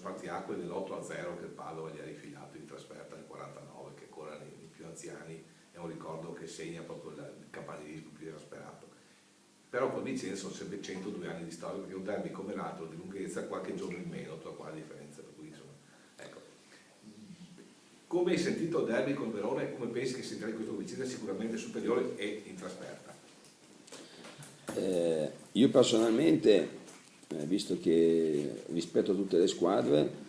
spartiacque dell'8-0 che il Padova gli ha rifilato in trasferta nel 49, che ancora nei più anziani è un ricordo che segna proprio il campanilismo più esasperato. Però con Vicenza sono sempre 102 anni di storia, perché un derby come l'altro di lunghezza qualche giorno in meno, tra quale differenza, per cui insomma, ecco. Come hai sentito il derby con Verona e come pensi che sentirai questo Vicenza? Sicuramente superiore e in trasferta. Io personalmente, visto che rispetto tutte le squadre,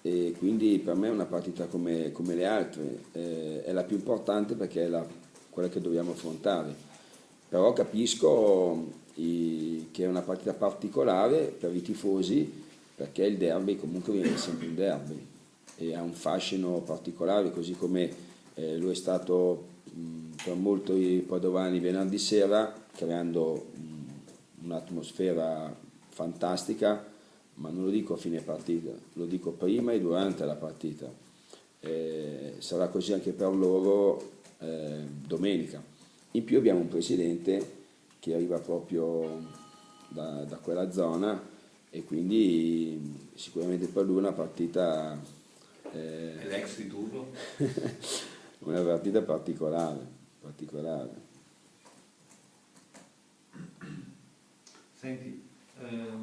e quindi per me è una partita come le altre, è la più importante perché è quella che dobbiamo affrontare, però capisco che è una partita particolare per i tifosi perché il derby comunque viene sempre un derby e ha un fascino particolare, così come lo è stato per molti padovani venerdì sera, creando un'atmosfera fantastica, ma non lo dico a fine partita, lo dico prima e durante la partita. Sarà così anche per loro domenica. In più abbiamo un presidente che arriva proprio da quella zona e quindi sicuramente per lui una partita È l'ex di turno? una partita particolare. Senti,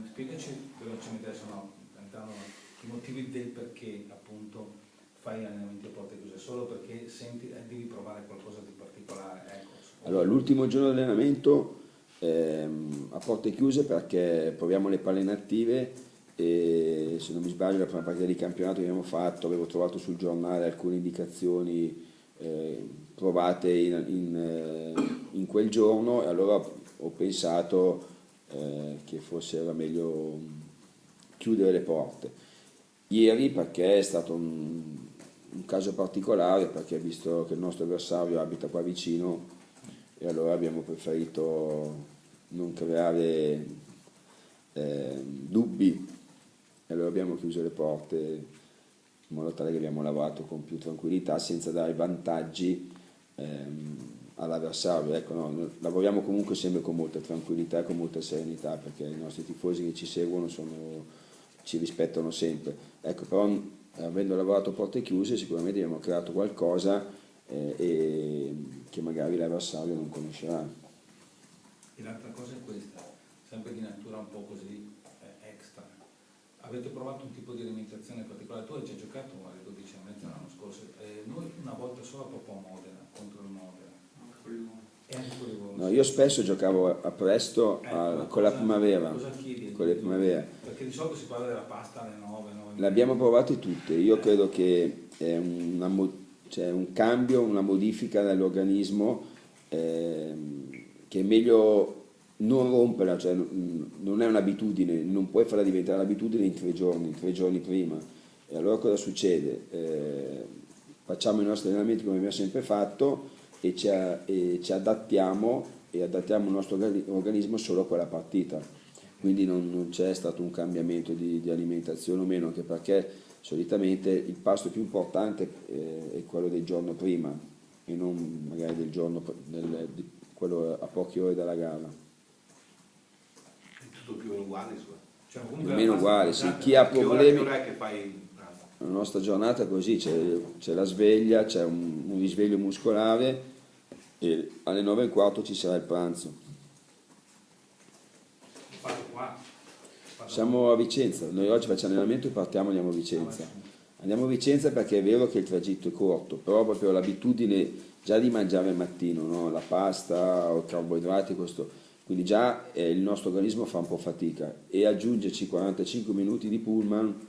spiegaci velocemente adesso, i motivi del perché appunto fai allenamenti a porte chiuse, solo perché senti devi provare qualcosa di particolare, ecco. Allora, l'ultimo giorno di allenamento a porte chiuse perché proviamo le palle inattive e se non mi sbaglio la prima partita di campionato che abbiamo fatto avevo trovato sul giornale alcune indicazioni provate in quel giorno e allora ho pensato che forse era meglio chiudere le porte. Ieri perché è stato un caso particolare, perché visto che il nostro avversario abita qua vicino e allora abbiamo preferito non creare dubbi e allora abbiamo chiuso le porte in modo tale che abbiamo lavorato con più tranquillità senza dare vantaggi all'avversario. Ecco, no, lavoriamo comunque sempre con molta tranquillità e con molta serenità perché i nostri tifosi che ci seguono ci rispettano sempre. Ecco, però avendo lavorato a porte chiuse sicuramente abbiamo creato qualcosa che magari l'avversario non conoscerà. E l'altra cosa è questa, sempre di natura un po' così extra. Avete provato un tipo di alimentazione particolare? Tu hai già giocato alle 12:30 l'anno scorso, noi una volta sola proprio a Modena, contro il Modena. E anche No, io spesso giocavo a presto con la primavera. Cosa chiedi? Con le primavera. Perché di solito si parla della pasta alle 9. Le abbiamo provate tutte, io credo che è un cambio, una modifica dell'organismo che è meglio non romperla, cioè non è un'abitudine, non puoi farla diventare un'abitudine in 3 giorni prima. E allora cosa succede? Facciamo i nostri allenamenti come abbiamo sempre fatto e ci adattiamo e adattiamo il nostro organismo solo a quella partita. Quindi non c'è stato un cambiamento di alimentazione o meno, anche perché solitamente il pasto più importante è quello del giorno prima e non magari del giorno quello a poche ore dalla gara. È tutto più o meno uguale, cioè, meno uguale, sì. Chi ha problemi, che ora è che fai? la nostra giornata è così, c'è la sveglia, c'è un risveglio muscolare e alle 9:15 ci sarà il pranzo. Siamo a Vicenza, noi oggi facciamo allenamento e andiamo a Vicenza. Andiamo a Vicenza perché è vero che il tragitto è corto, però proprio l'abitudine già di mangiare al mattino, no? La pasta o i carboidrati, quindi già il nostro organismo fa un po' fatica e aggiungerci 45 minuti di pullman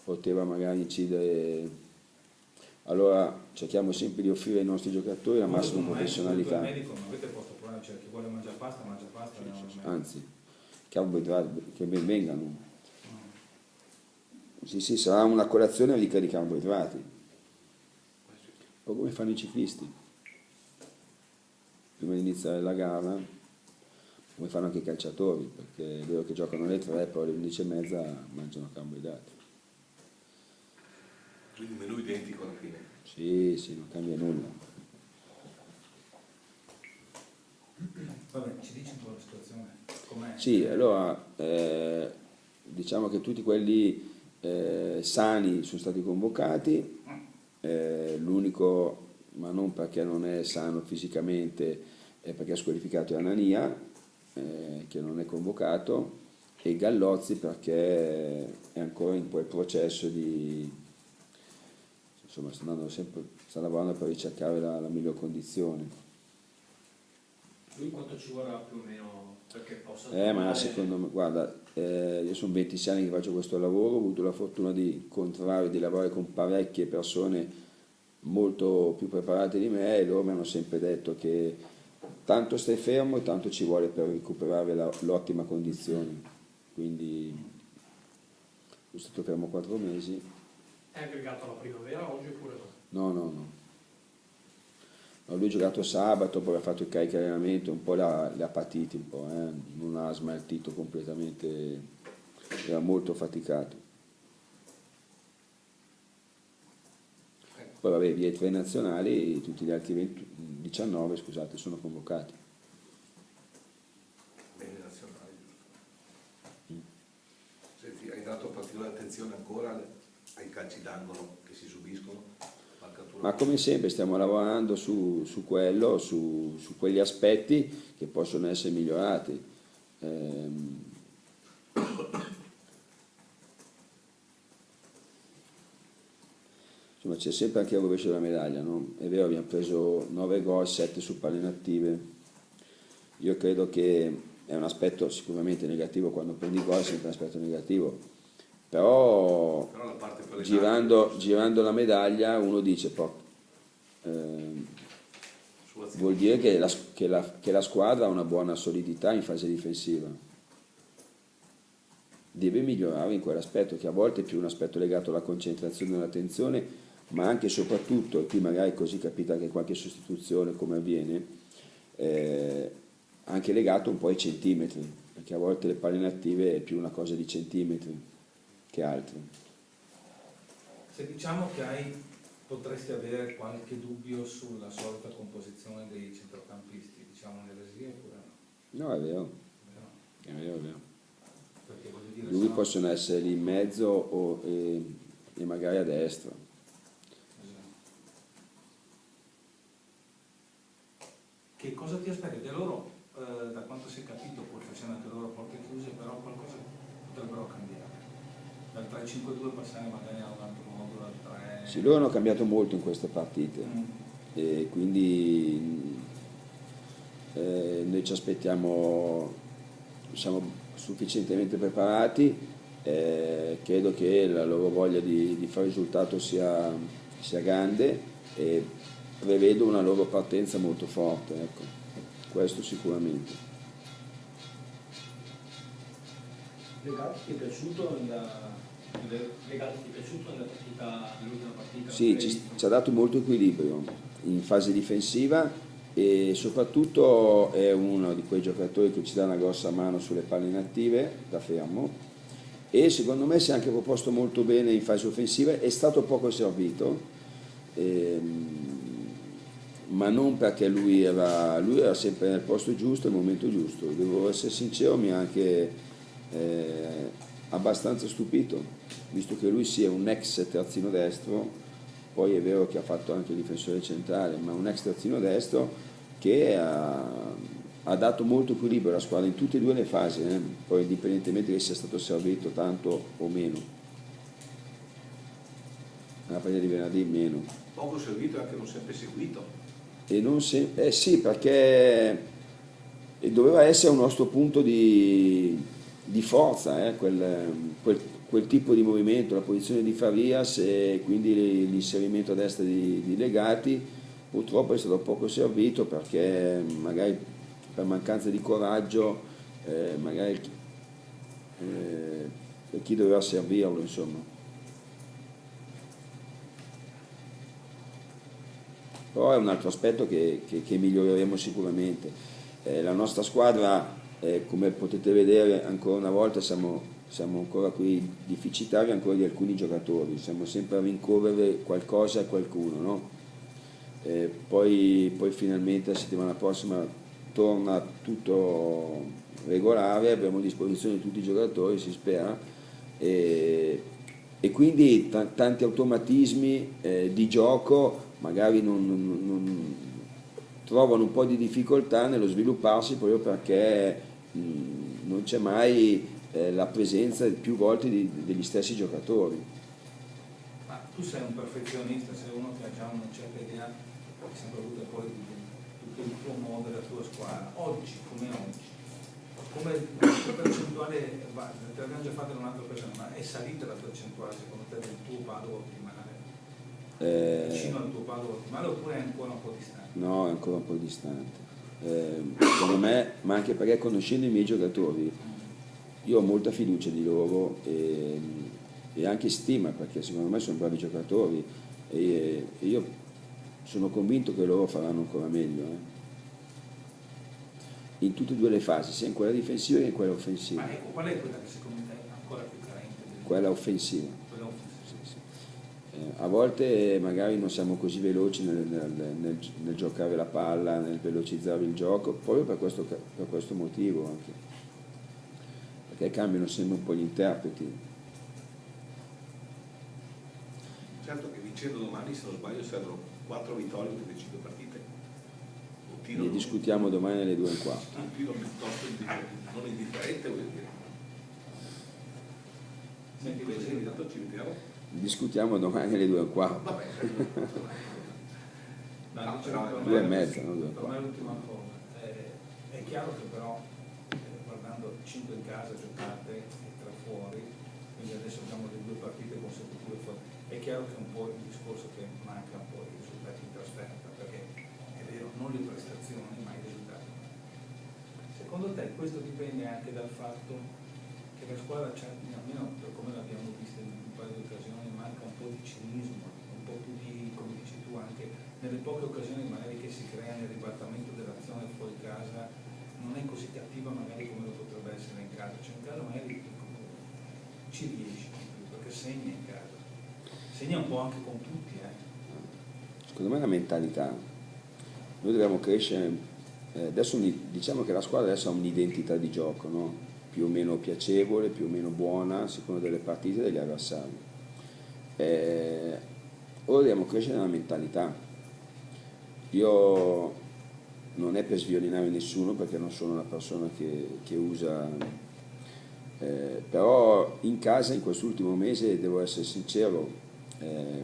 poteva magari incidere. Allora cerchiamo sempre di offrire ai nostri giocatori la massima professionalità. Medico, non avete posto problema, cioè chi vuole mangiare pasta, mangia pasta. Anzi, carboidrati che ben vengano. Sì, sarà una colazione ricca di carboidrati. Un po' come fanno i ciclisti. Prima di iniziare la gara, come fanno anche i calciatori, perché è vero che giocano alle 3, poi alle 11:30 mangiano carboidrati. Quindi menù identico alla fine. Sì, non cambia nulla. Vabbè, ci dici un po' la situazione? Com'è? Sì, allora diciamo che tutti quelli Sani sono stati convocati, l'unico, ma non perché non è sano fisicamente, è perché ha squalificato Anania, che non è convocato, e Gallozzi perché è ancora in quel processo di, insomma, sta lavorando per ricercare la miglior condizione. Lui quanto ci vorrà più o meno perché possa Ma secondo me, guarda, io sono 26 anni che faccio questo lavoro, ho avuto la fortuna di incontrare, di lavorare con parecchie persone molto più preparate di me, e loro mi hanno sempre detto che tanto stai fermo e tanto ci vuole per recuperare l'ottima condizione. Quindi sono stato fermo 4 mesi. È aggregato alla primavera oggi oppure no? No. No, lui ha giocato sabato, poi ha fatto il carico di allenamento, un po' le ha patiti, un po', non ha smaltito completamente, era molto faticato. Poi vabbè, via i 3 nazionali, tutti gli altri 19 scusate, sono convocati. Bene, nazionali, giusto. Senti, hai dato particolare attenzione ancora ai calci d'angolo che si subiscono? Ma come sempre stiamo lavorando su quello, su quegli aspetti che possono essere migliorati. Insomma, c'è sempre anche il rovescio della medaglia, no? È vero, abbiamo preso 9 gol, 7 su palle inattive. Io credo che è un aspetto sicuramente negativo, quando prendi gol è sempre un aspetto negativo, però la parte girando la medaglia uno dice, vuol dire che la squadra ha una buona solidità in fase difensiva, deve migliorare in quell'aspetto, che a volte è più un aspetto legato alla concentrazione e all'attenzione, ma anche e soprattutto, e qui magari così capita anche qualche sostituzione come avviene, anche legato un po' ai centimetri, perché a volte le palle inattive è più una cosa di centimetri che altro. Se diciamo che potresti avere qualche dubbio sulla solita composizione dei centrocampisti, diciamo un'eresia oppure no? No, è vero. È vero. Perché voglio dire, Lui possono essere lì in mezzo e magari a destra. Che cosa ti aspetti? Che loro, da quanto si è capito, pur facendo anche loro porte chiuse, però qualcosa potrebbero cambiare. Dal 3-5-2 passare magari a un altro modulo, al 3... Sì, loro hanno cambiato molto in queste partite, e quindi noi ci aspettiamo, siamo sufficientemente preparati, credo che la loro voglia di fare risultato sia grande, e prevedo una loro partenza molto forte, ecco, questo sicuramente. Legato ti è piaciuto nella partita, nell'ultima partita? Sì, ci ha dato molto equilibrio in fase difensiva, e soprattutto è uno di quei giocatori che ci dà una grossa mano sulle palle inattive da fermo, e secondo me si è anche proposto molto bene in fase offensiva, è stato poco servito, ma non perché lui era sempre nel posto giusto, al momento giusto. Devo essere sincero, mi ha anche abbastanza stupito, visto che lui sia un ex terzino destro, poi è vero che ha fatto anche il difensore centrale, ma un ex terzino destro che ha dato molto equilibrio alla squadra in tutte e 2 le fasi, poi indipendentemente che sia stato servito tanto o meno. Nella partita di venerdì meno. Poco servito e anche non sempre seguito. E non sì, perché doveva essere un nostro punto di forza, quel tipo di movimento, la posizione di Farias e quindi l'inserimento a destra di Legati. Purtroppo è stato poco servito, perché magari per mancanza di coraggio, magari per chi doveva servirlo, insomma. Però è un altro aspetto che miglioreremo sicuramente. La nostra squadra, come potete vedere, ancora una volta siamo ancora qui deficitari ancora di alcuni giocatori, siamo sempre a rincorrere qualcosa a qualcuno, no? Poi finalmente la settimana prossima torna tutto regolare, abbiamo a disposizione tutti i giocatori, si spera, e e quindi tanti automatismi di gioco magari trovano un po' di difficoltà nello svilupparsi proprio perché non c'è mai la presenza più volte degli stessi giocatori. Ma tu sei un perfezionista, sei uno che ha già una certa idea, hai sempre avuto poi tutto il tuo modo, la tua squadra. Oggi, come percentuale, te l'abbiamo già fatto in un'altra occasione, ma è salita la percentuale secondo te del tuo Padova ottimale? Vicino al tuo Padova ottimale oppure è ancora un po' distante? No, è ancora un po' distante. Secondo me, ma anche perché conoscendo i miei giocatori, io ho molta fiducia di loro e anche stima, perché secondo me sono bravi giocatori e io sono convinto che loro faranno ancora meglio. In tutte e due le fasi, sia in quella difensiva che in quella offensiva. Ma ecco, qual è quella che secondo te è ancora più carente? Quella offensiva. Quella offensiva. Sì. A volte magari non siamo così veloci nel giocare la palla, nel velocizzare il gioco, proprio per questo motivo anche, perché cambiano sempre un po' gli interpreti. Certo che vincendo domani, se non sbaglio, servono 4 vittorie per le 5 partite. Ne discutiamo domani alle 2:15. Un tiro piuttosto non indifferente, vuol dire. Senti, invece intanto ci vediamo. Discutiamo domani alle 2:15. Vabbè. No, però 2:30, non 2:15. Per me l'ultima cosa, è chiaro che però guardando 5 in casa giocate e 3 fuori, quindi adesso abbiamo le 2 partite consecutive fuori, è chiaro che è un po' il discorso che manca un po' i risultati in trasferta, perché è vero, non le prestazioni ma i risultati. Secondo te questo dipende anche dal fatto che la squadra c'ha, almeno per come l'abbiamo vista in un paio di occasioni, manca un po' di cinismo, un po' più di, come dici tu, anche nelle poche occasioni magari che si crea nel ribaltamento dell'azione fuori casa, non è così cattiva magari come lo potrebbe essere in casa. Cioè in casa magari ci riesce perché segna in casa, segna un po' anche con tutti. Secondo me è una mentalità. Noi dobbiamo crescere, adesso diciamo che la squadra adesso ha un'identità di gioco, no? Più o meno piacevole, più o meno buona, a seconda delle partite e degli avversari. Ora dobbiamo crescere nella mentalità. Io non è per sviolinare nessuno perché non sono una persona che usa, però in casa in quest'ultimo mese devo essere sincero,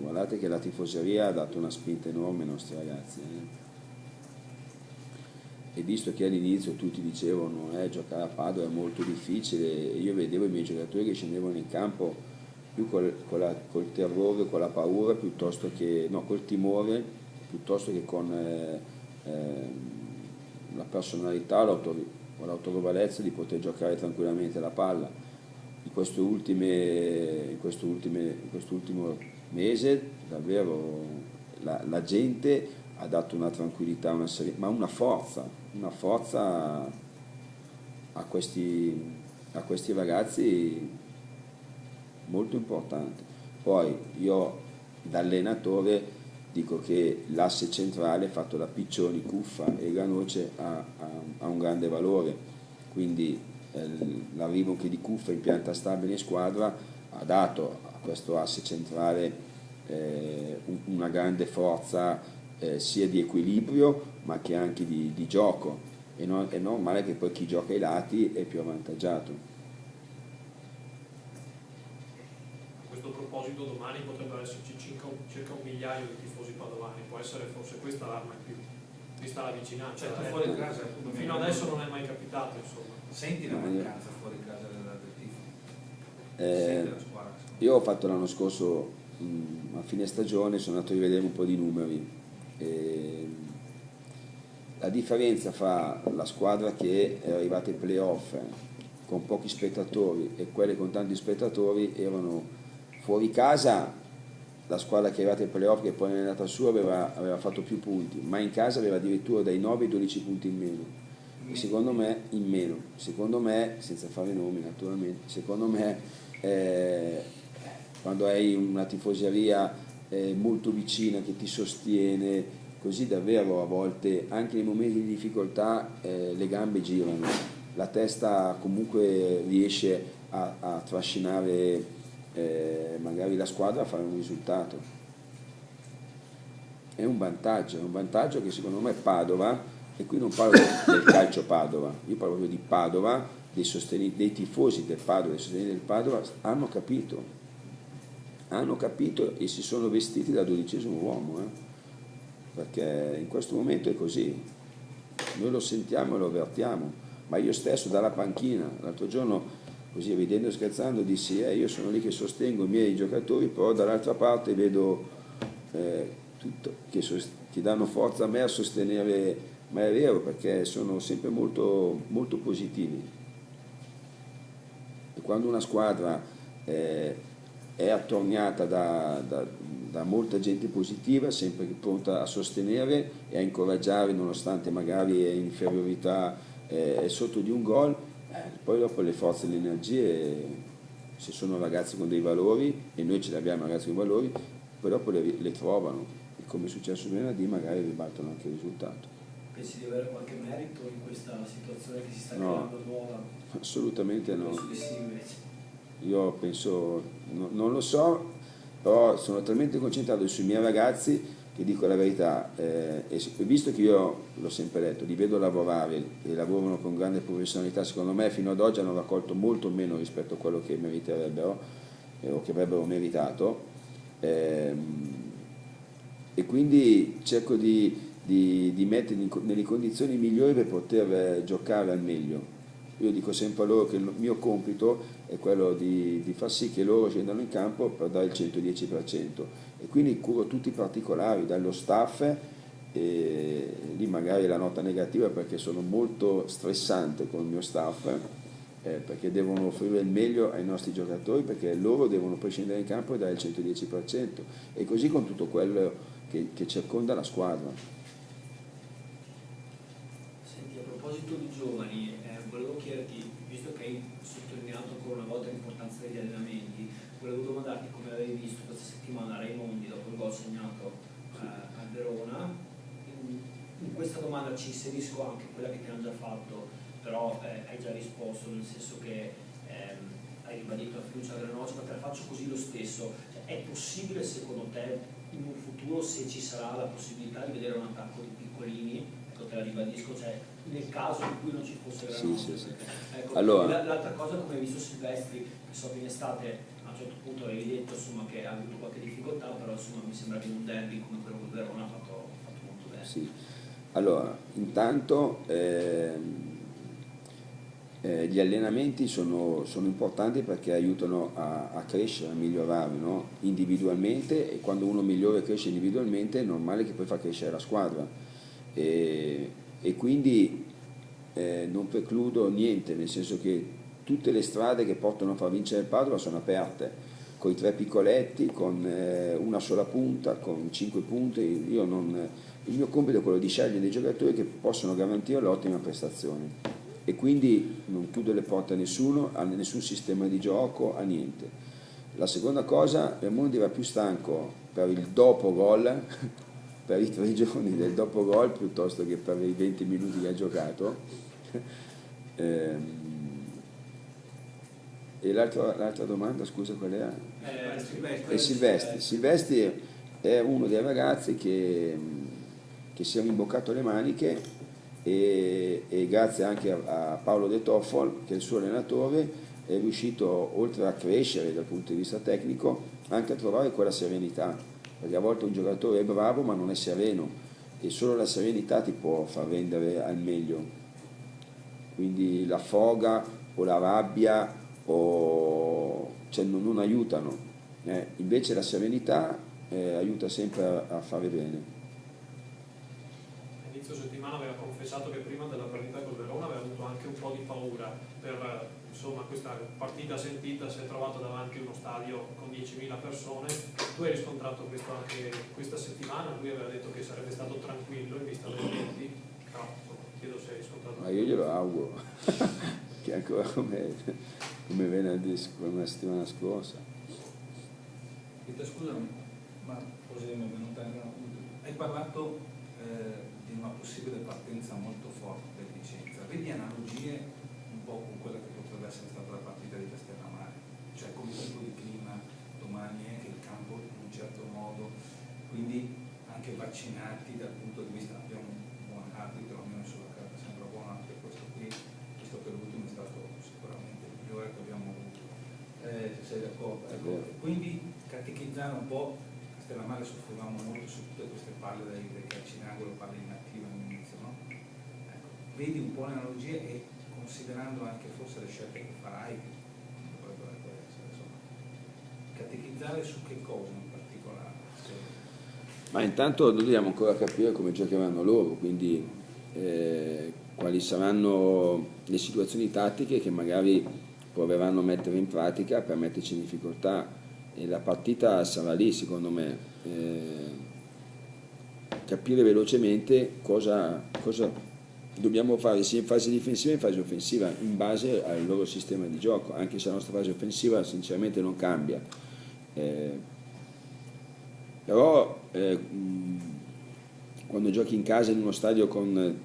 guardate che la tifoseria ha dato una spinta enorme ai nostri ragazzi. E visto che all'inizio tutti dicevano giocare a Padova è molto difficile, e io vedevo i miei giocatori che scendevano in campo più col terrore, con la paura, piuttosto che, no, col timore, piuttosto che con la personalità o l'autorevolezza di poter giocare tranquillamente la palla. In questo ultimo mese davvero la gente ha dato una tranquillità, ma una forza a questi ragazzi molto importante. Poi io da allenatore dico che l'asse centrale fatto da Piccioni, Cuffa e Granoce ha un grande valore, quindi l'arrivo anche di Cuffa in pianta stabile in squadra ha dato a questo asse centrale una grande forza sia di equilibrio ma che anche di gioco. È normale che poi chi gioca ai lati è più avvantaggiato. A questo proposito domani potrebbero esserci circa 1 migliaio di tifosi padovani, può essere forse questa l'arma in più, vista la vicinanza. Cioè, fuori casa, fino adesso non è mai capitato, insomma. Senti la mancanza fuori casa del tifo? Io ho fatto l'anno scorso a fine stagione, sono andato a rivedere un po' di numeri. La differenza fra la squadra che è arrivata ai playoff con pochi spettatori e quelle con tanti spettatori erano fuori casa. La squadra che è arrivata ai playoff, che poi è andata su, aveva fatto più punti, ma in casa aveva addirittura dai 9 ai 12 punti in meno. E secondo me, senza fare nomi naturalmente, secondo me quando hai una tifoseria molto vicina che ti sostiene, così davvero a volte anche nei momenti di difficoltà le gambe girano, la testa comunque riesce a trascinare magari la squadra a fare un risultato. È un vantaggio che secondo me Padova, e qui non parlo del calcio Padova, io parlo proprio di Padova, dei tifosi del Padova, dei sostenitori del Padova, hanno capito e si sono vestiti da 12° uomo, perché in questo momento è così, noi lo sentiamo e lo avvertiamo, ma io stesso dalla panchina, l'altro giorno, così ridendo e scherzando, dissi io sono lì che sostengo i miei giocatori, però dall'altra parte vedo tutto, che danno forza a me a sostenere, ma è vero, perché sono sempre molto, molto positivi. E quando una squadra è attorniata da molta gente positiva, sempre pronta a sostenere e a incoraggiare, nonostante magari è in inferiorità, è sotto di un gol, poi dopo le forze e le energie, se sono ragazzi con dei valori, e noi ce li abbiamo ragazzi con valori, poi dopo le trovano, e come è successo venerdì magari ribaltano anche il risultato. Pensi di avere qualche merito in questa situazione che si sta creando nuova? Assolutamente no. Penso di sì invece. Io penso, non lo so, però sono talmente concentrato sui miei ragazzi che dico la verità, e visto che io l'ho sempre detto, li vedo lavorare e lavorano con grande professionalità, secondo me fino ad oggi hanno raccolto molto meno rispetto a quello che meriterebbero o che avrebbero meritato, e quindi cerco di metterli nelle condizioni migliori per poter giocare al meglio. Io dico sempre a loro che il mio compito è quello di far sì che loro scendano in campo per dare il 110%, e quindi curo tutti i particolari, dallo staff, e lì magari la nota negativa perché sono molto stressante con il mio staff, perché devono offrire il meglio ai nostri giocatori, perché loro devono poi scendere in campo e dare il 110%, e così con tutto quello che circonda la squadra. Senti, a proposito di giovani, volevo chiederti, visto che hai sottolineato ancora una volta l'importanza degli allenamenti, volevo domandarti come avevi visto questa settimana Raimondi dopo il gol segnato a Verona. In questa domanda ci inserisco anche quella che ti hanno già fatto, però hai già risposto, nel senso che hai ribadito la fiducia della nostra, te la faccio così lo stesso. Cioè, è possibile secondo te in un futuro, se ci sarà la possibilità di vedere un attacco di piccolini, ecco, te la ribadisco, cioè nel caso in cui non ci fosse Granollers? Sì. Ecco, Allora, l'altra cosa, come hai visto Silvestri, che so che in estate a un certo punto avevi detto insomma, che ha avuto qualche difficoltà, però insomma, mi sembra che in un derby come quello del Verona ha fatto molto bene. sì. Allora, intanto gli allenamenti sono importanti perché aiutano a crescere, a migliorare, no? Individualmente, e quando uno migliora e cresce individualmente è normale che poi fa crescere la squadra, e quindi non precludo niente, nel senso che tutte le strade che portano a far vincere il Padova sono aperte, con i 3 piccoletti, con una sola punta, con 5 punte. Il mio compito è quello di scegliere dei giocatori che possono garantire l'ottima prestazione, e quindi non chiudo le porte a nessuno, a nessun sistema di gioco, a niente. La seconda cosa, Raimondi era più stanco per il dopo gol, per i 3 giorni del dopo gol, piuttosto che per i 20 minuti che ha giocato. E l'altra domanda, scusa, qual era? Silvestri. Silvestri è uno dei ragazzi che si è rimboccato le maniche, e grazie anche a Paolo De Toffol, che è il suo allenatore, è riuscito, oltre a crescere dal punto di vista tecnico, anche a trovare quella serenità, perché a volte un giocatore è bravo ma non è sereno, e solo la serenità ti può far rendere al meglio. Quindi la foga o la rabbia cioè non aiutano, invece la serenità aiuta sempre a fare bene. Inizio settimana aveva confessato che prima della partita col Verona aveva avuto anche un po' di paura per insomma, questa partita sentita, si è trovato davanti a uno stadio con 10.000 persone. Tu hai riscontrato questo anche questa settimana? Lui aveva detto che sarebbe stato tranquillo in vista dei eventi, però chiedo se hai riscontrato. Ma io glielo auguro che ancora come venerdì, come la settimana scorsa. Peter, scusami, ma così mi è venuta, hai parlato di una possibile partenza molto forte per Vicenza. Vedi analogie un po' con quella che potrebbe essere stata la partita di Castellammare, c'è come tipo di clima domani, che il campo in un certo modo, quindi anche vaccinati dal punto di vista, abbiamo un buon arbitro, almeno sulla carta sembra buono anche questo qui, questo per l'ultimo è stato sicuramente il migliore che abbiamo avuto, se sei d'accordo. Ecco, quindi catechizzare un po', a Stellamare soffrivamo molto su tutte queste palle dei calci in angolo, palle inattive all'inizio, no? Ecco, vedi un po' le analogie e considerando anche forse le scelte che farai, che dovrebbero essere, insomma, catechizzare su che cosa in particolare? Ma intanto dobbiamo ancora capire come giocheranno loro, quindi quali saranno le situazioni tattiche che magari proveranno a mettere in pratica per metterci in difficoltà, e la partita sarà lì secondo me, capire velocemente cosa dobbiamo fare sia in fase difensiva che in fase offensiva in base al loro sistema di gioco, anche se la nostra fase offensiva sinceramente non cambia. Però quando giochi in casa in uno stadio con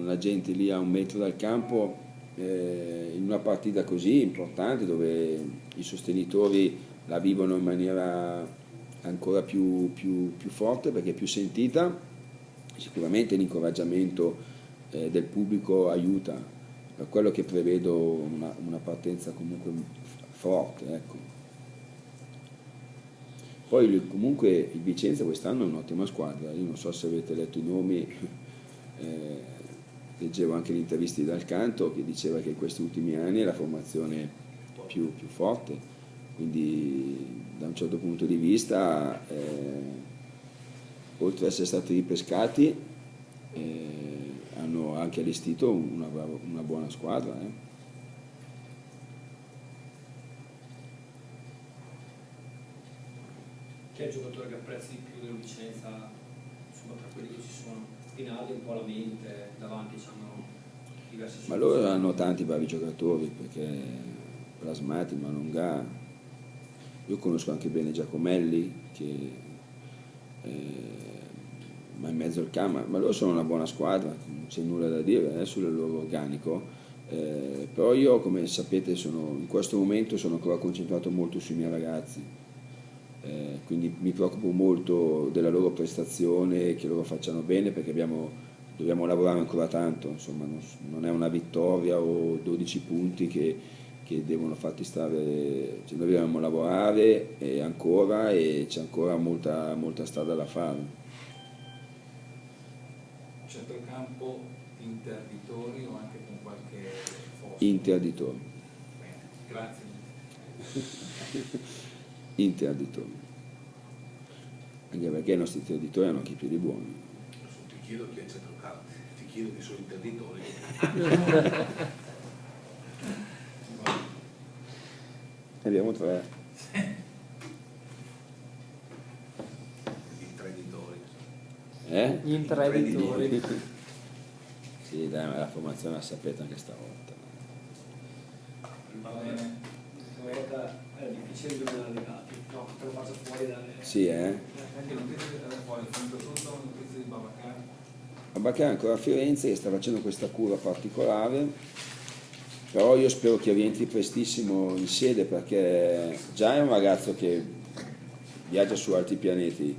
la gente lì a 1 metro dal campo, in una partita così importante dove i sostenitori la vivono in maniera ancora più forte perché è più sentita, sicuramente l'incoraggiamento del pubblico aiuta, per quello che prevedo una partenza comunque forte, ecco. Poi comunque il Vicenza quest'anno è un'ottima squadra, io non so se avete letto i nomi, leggevo anche le interviste di Dal Canto che diceva che in questi ultimi anni è la formazione più forte, quindi da un certo punto di vista oltre ad essere stati ripescati hanno anche allestito una buona squadra. Chi è il giocatore che apprezzi di più del Vicenza, insomma, tra quelli che ci sono? Pinaldi un po' la mente, davanti hanno diversi. Ma loro hanno tanti bravi giocatori, perché Plasmati, Malongà, io conosco anche bene Giacomelli, che ma in mezzo al campo, ma loro sono una buona squadra, non c'è nulla da dire sul loro organico, però io, come sapete, in questo momento sono ancora concentrato molto sui miei ragazzi. Quindi mi preoccupo molto della loro prestazione, che loro facciano bene, perché dobbiamo lavorare ancora tanto, insomma, non è una vittoria o 12 punti che devono farti stare, cioè noi dobbiamo lavorare e c'è ancora molta strada da fare. Centrocampo interditori o anche con qualche forza? Interditori. Bene, grazie. Interditori, anche perché i nostri interditori hanno anche i piedi buoni. Ti chiedo chi è il centrocampo, ti chiedo chi sono i interditori. Abbiamo 3. Gli intreditori. Gli intraditori. Sì, dai, ma la formazione la sapete anche stavolta. Va bene. Stavolta è difficile illuminare i dati, no, te lo faccio fuori dalle. Sì, Anche notizie che da fuori, finito tutto, notizie di Babacar. Babacar è ancora a Firenze, che sta facendo questa cura particolare, però io spero che rientri prestissimo in sede, perché già è un ragazzo che viaggia su altri pianeti.